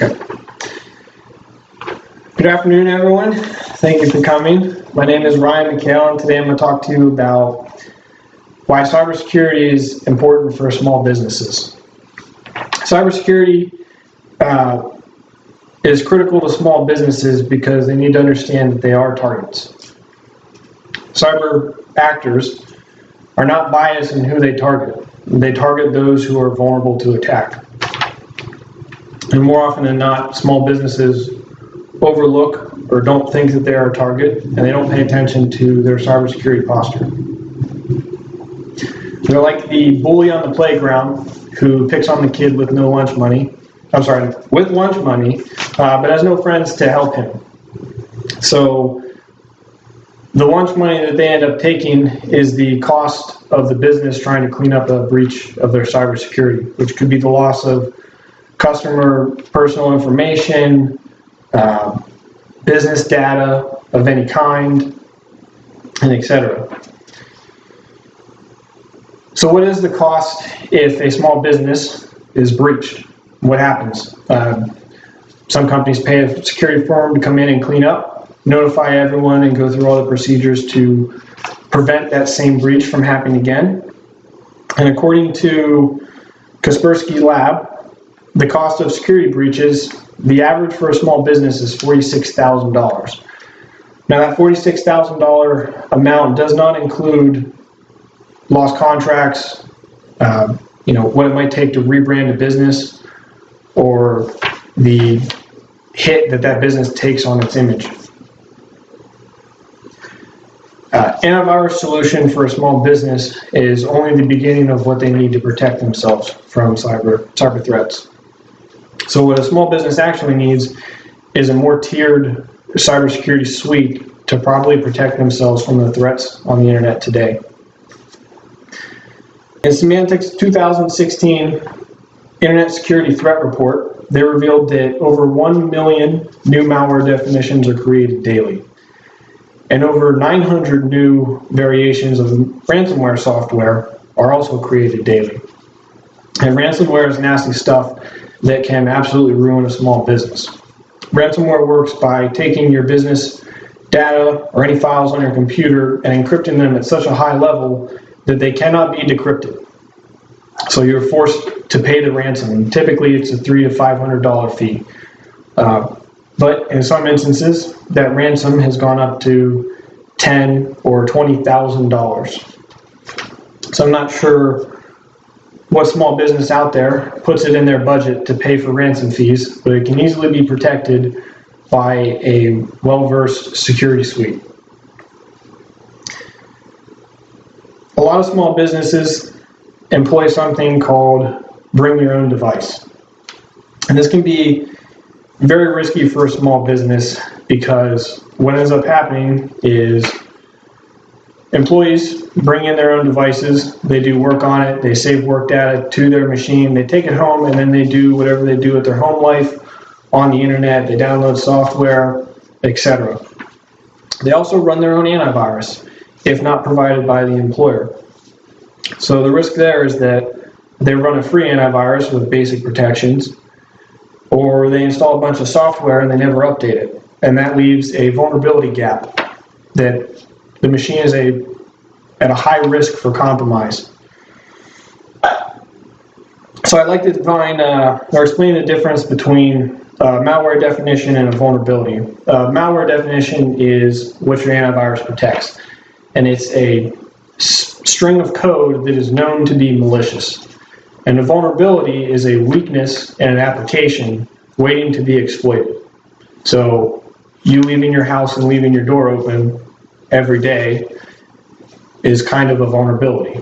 Okay. Good afternoon, everyone. Thank you for coming. My name is Ryan McHale, and today I'm going to talk to you about why cybersecurity is important for small businesses. Cybersecurity is critical to small businesses because they need to understand that they are targets. Cyber actors are not biased in who they target. They target those who are vulnerable to attack. And more often than not, small businesses overlook or don't think that they are a target, and they don't pay attention to their cybersecurity posture. They're like the bully on the playground who picks on the kid with no lunch money. With lunch money, but has no friends to help him. So the lunch money that they end up taking is the cost of the business trying to clean up a breach of their cybersecurity, which could be the loss of customer personal information, business data of any kind, and etc. So what is the cost if a small business is breached? What happens? Some companies pay a security firm to come in and clean up, notify everyone, and go through all the procedures to prevent that same breach from happening again. And according to Kaspersky Lab, the cost of security breaches, the average for a small business is $46,000. Now that $46,000 amount does not include lost contracts, what it might take to rebrand a business, or the hit that business takes on its image. Antivirus solution for a small business is only the beginning of what they need to protect themselves from cyber threats. So what a small business actually needs is a more tiered cybersecurity suite to properly protect themselves from the threats on the internet today. In Symantec's 2016 Internet Security Threat Report, they revealed that over 1 million new malware definitions are created daily, and over 900 new variations of ransomware software are also created daily. And ransomware is nasty stuff that can absolutely ruin a small business. Ransomware works by taking your business data or any files on your computer and encrypting them at such a high level that they cannot be decrypted. So you're forced to pay the ransom. Typically it's a $300 to $500 fee. But in some instances, that ransom has gone up to $10,000 or $20,000. So I'm not sure what small business out there puts it in their budget to pay for ransom fees, but it can easily be protected by a well-versed security suite. A lot of small businesses employ something called bring your own device. And this can be very risky for a small business because what ends up happening is employees bring in their own devices, they do work on it, they save work data to their machine, they take it home, and then they do whatever they do with their home life on the internet, they download software, etc. They also run their own antivirus, if not provided by the employer. So the risk there is that they run a free antivirus with basic protections, or they install a bunch of software and they never update it. And that leaves a vulnerability gap that the machine is at a high risk for compromise. So I'd like to explain the difference between malware definition and a vulnerability. Malware definition is what your antivirus protects, and it's a string of code that is known to be malicious. And a vulnerability is a weakness in an application waiting to be exploited. So you leaving your house and leaving your door open every day is kind of a vulnerability.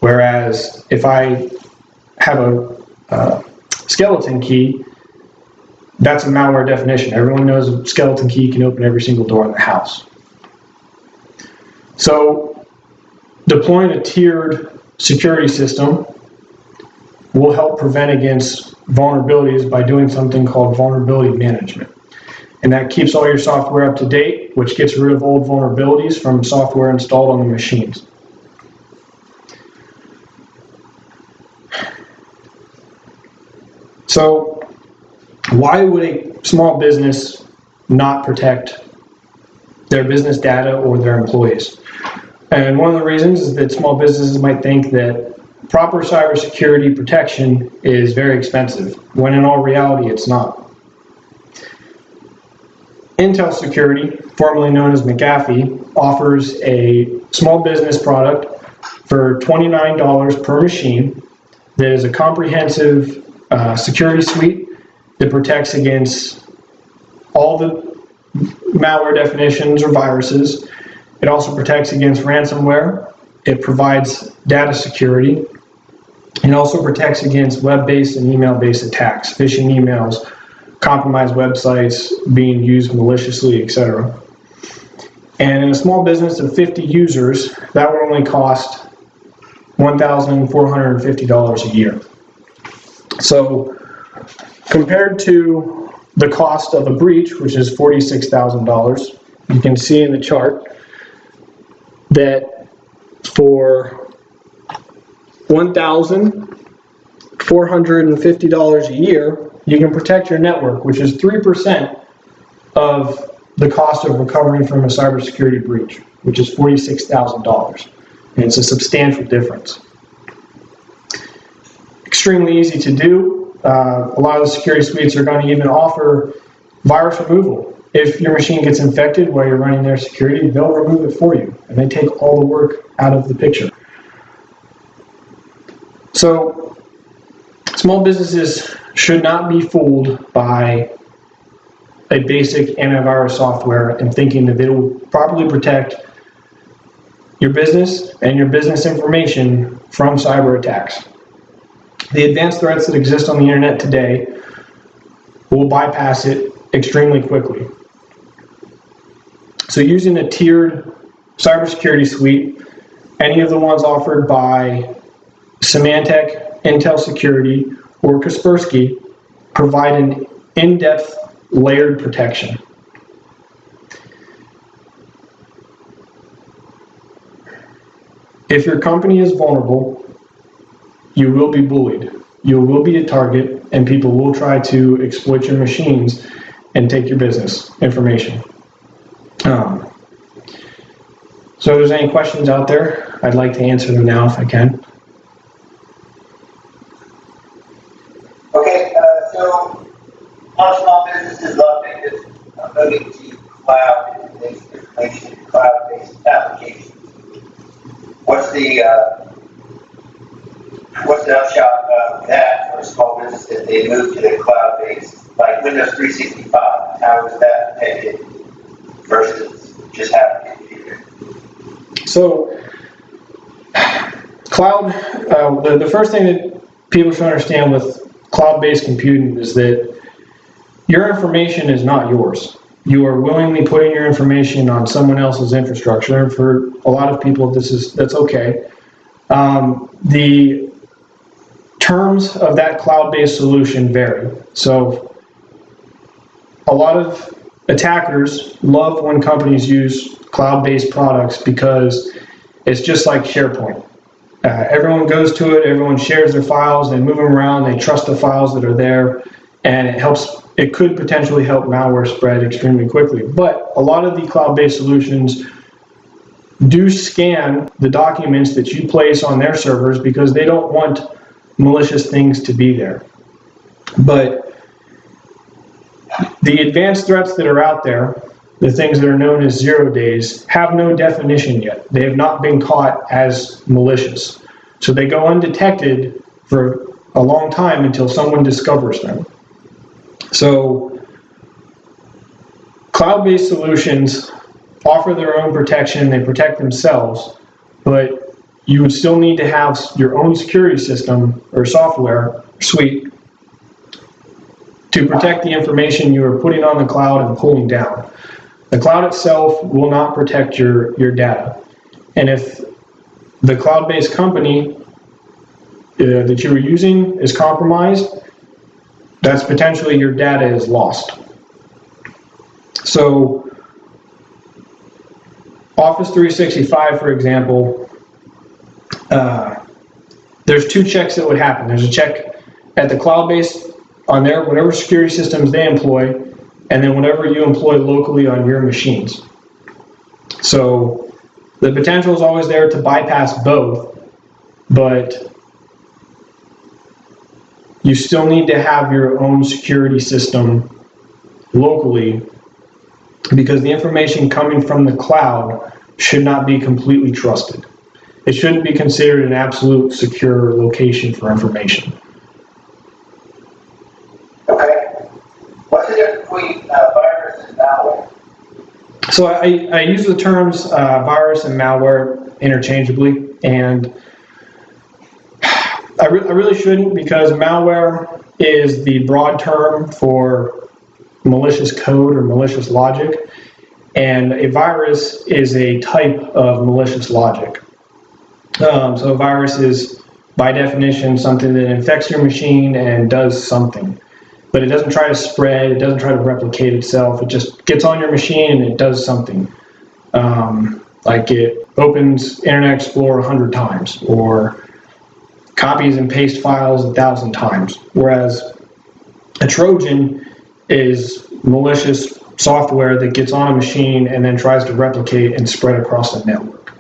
Whereas if I have a skeleton key, that's a malware definition. Everyone knows a skeleton key can open every single door in the house. So deploying a tiered security system will help prevent against vulnerabilities by doing something called vulnerability management. And that keeps all your software up to date, which gets rid of old vulnerabilities from software installed on the machines. So Why would a small business not protect their business data or their employees? And one of the reasons is that small businesses might think that proper cybersecurity protection is very expensive, when in all reality it's not. Intel Security, formerly known as McAfee, offers a small business product for $29 per machine that is a comprehensive security suite that protects against all the malware definitions or viruses. It also protects against ransomware. It provides data security. It also protects against web-based and email-based attacks, phishing emails, compromised websites being used maliciously, etc. And in a small business of 50 users, that would only cost $1,450 a year. So compared to the cost of a breach, which is $46,000, you can see in the chart that for $1,450 a year, you can protect your network, which is 3% of the cost of recovering from a cybersecurity breach, which is $46,000. And it's a substantial difference. Extremely easy to do. A lot of the security suites are going to even offer virus removal. If your machine gets infected while you're running their security, they'll remove it for you, and they take all the work out of the picture. So, small businesses should not be fooled by a basic antivirus software and thinking that it will properly protect your business and your business information from cyber attacks. The advanced threats that exist on the internet today will bypass it extremely quickly. So using a tiered cybersecurity suite, any of the ones offered by Symantec, Intel Security, or Kaspersky provide an in-depth layered protection. If your company is vulnerable, you will be bullied. You will be a target, and people will try to exploit your machines and take your business information. So if there's any questions out there, I'd like to answer them now if I can. Okay, so most small businesses love moving to cloud-based information, cloud-based applications. What's the upshot of that for a small business if they move to the cloud-based, like Windows 365? How is that protected versus just having a computer? So, cloud, the first thing that people should understand with cloud-based computing is that your information is not yours. You are willingly putting your information on someone else's infrastructure, and for a lot of people, that's okay. The terms of that cloud-based solution vary. So, a lot of attackers love when companies use cloud-based products because it's just like SharePoint. Everyone goes to it, everyone shares their files, they move them around, they trust the files that are there, and it could potentially help malware spread extremely quickly. But a lot of the cloud-based solutions do scan the documents that you place on their servers because they don't want malicious things to be there. But the advanced threats that are out there, the things that are known as 0 days, have no definition yet. They have not been caught as malicious. So they go undetected for a long time until someone discovers them. So cloud-based solutions offer their own protection, they protect themselves, but you would still need to have your own security system or software suite to protect the information you are putting on the cloud and pulling down. The cloud itself will not protect your data. And if the cloud-based company that you were using is compromised, that's potentially your data is lost. So Office 365, for example, there's two checks that would happen. There's a check at the cloud-based on their whatever security systems they employ, and then whatever you employ locally on your machines. So the potential is always there to bypass both, but you still need to have your own security system locally, because the information coming from the cloud should not be completely trusted. It shouldn't be considered an absolute secure location for information. Okay. What's the difference between virus and malware? So I use the terms virus and malware interchangeably, and I really shouldn't, because malware is the broad term for malicious code or malicious logic, and a virus is a type of malicious logic. So a virus is, by definition, something that infects your machine and does something. But it doesn't try to spread, it doesn't try to replicate itself, it just gets on your machine and it does something. Like it opens Internet Explorer 100 times, or copies and paste files 1,000 times. Whereas a Trojan is malicious software that gets on a machine and then tries to replicate and spread across the network.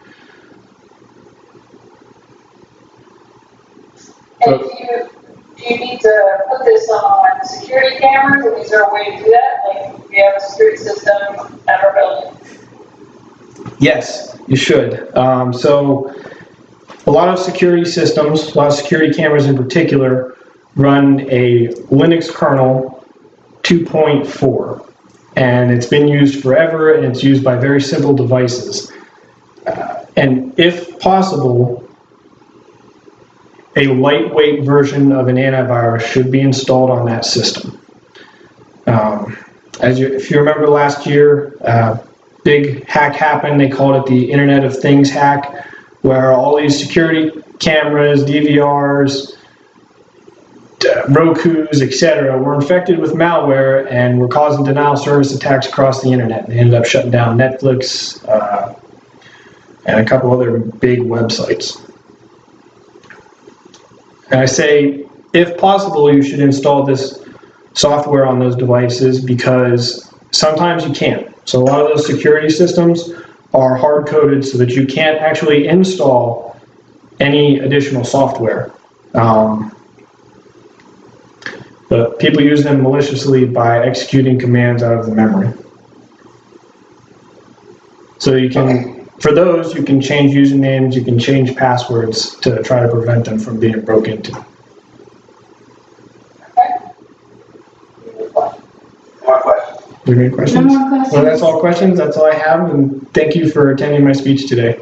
And do you need to put this on security cameras, and is there a way to do that? Like, we have a security system at our building. Yes, you should. So a lot of security systems, a lot of security cameras in particular, run a Linux kernel 2.4. And it's been used forever, and it's used by very simple devices. And if possible, a lightweight version of an antivirus should be installed on that system. If you remember last year, big hack happened. They called it the Internet of Things hack, where all these security cameras, DVRs, Rokus, etc., were infected with malware and were causing denial of service attacks across the internet. They ended up shutting down Netflix and a couple other big websites. And I say, if possible, you should install this software on those devices, because sometimes you can't. So a lot of those security systems are hard-coded so that you can't actually install any additional software. But people use them maliciously by executing commands out of the memory. So you can, for those, you can change usernames, you can change passwords to try to prevent them from being broken into. More questions? Do you have any questions? No more questions. Well, that's all questions. That's all I have, and thank you for attending my speech today.